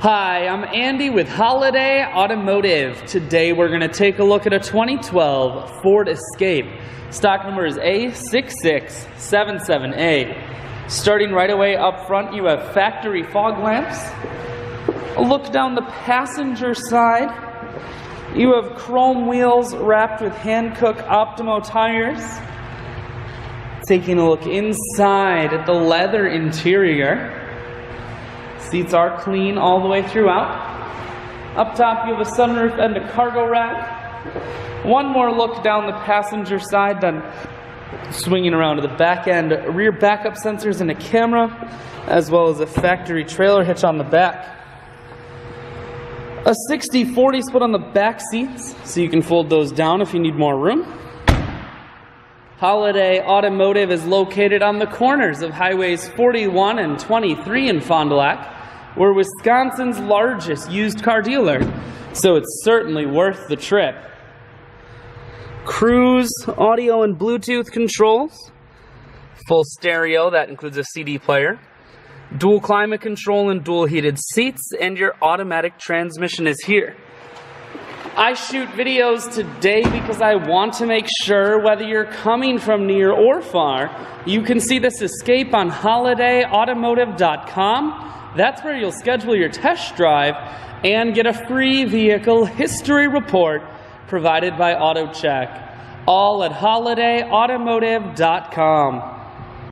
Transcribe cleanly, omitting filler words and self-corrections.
Hi, I'm Andy with Holiday Automotive. Today we're going to take a look at a 2012 Ford Escape. Stock number is A6677A. Starting right away up front, you have factory fog lamps. A look down the passenger side. You have chrome wheels wrapped with Hankook Optimo tires. Taking a look inside at the leather interior. Seats are clean all the way throughout. Up top you have a sunroof and a cargo rack. One more look down the passenger side, then swinging around to the back end. Rear backup sensors and a camera, as well as a factory trailer hitch on the back. A 60/40 split on the back seats, so you can fold those down if you need more room. Holiday Automotive is located on the corners of Highways 41 and 23 in Fond du Lac. We're Wisconsin's largest used car dealer, so it's certainly worth the trip. Cruise, audio and Bluetooth controls, full stereo, that includes a CD player, dual climate control and dual heated seats, and your automatic transmission is here. I shoot videos today because I want to make sure whether you're coming from near or far, you can see this Escape on holidayautomotive.com. That's where you'll schedule your test drive and get a free vehicle history report provided by AutoCheck. All at holidayautomotive.com.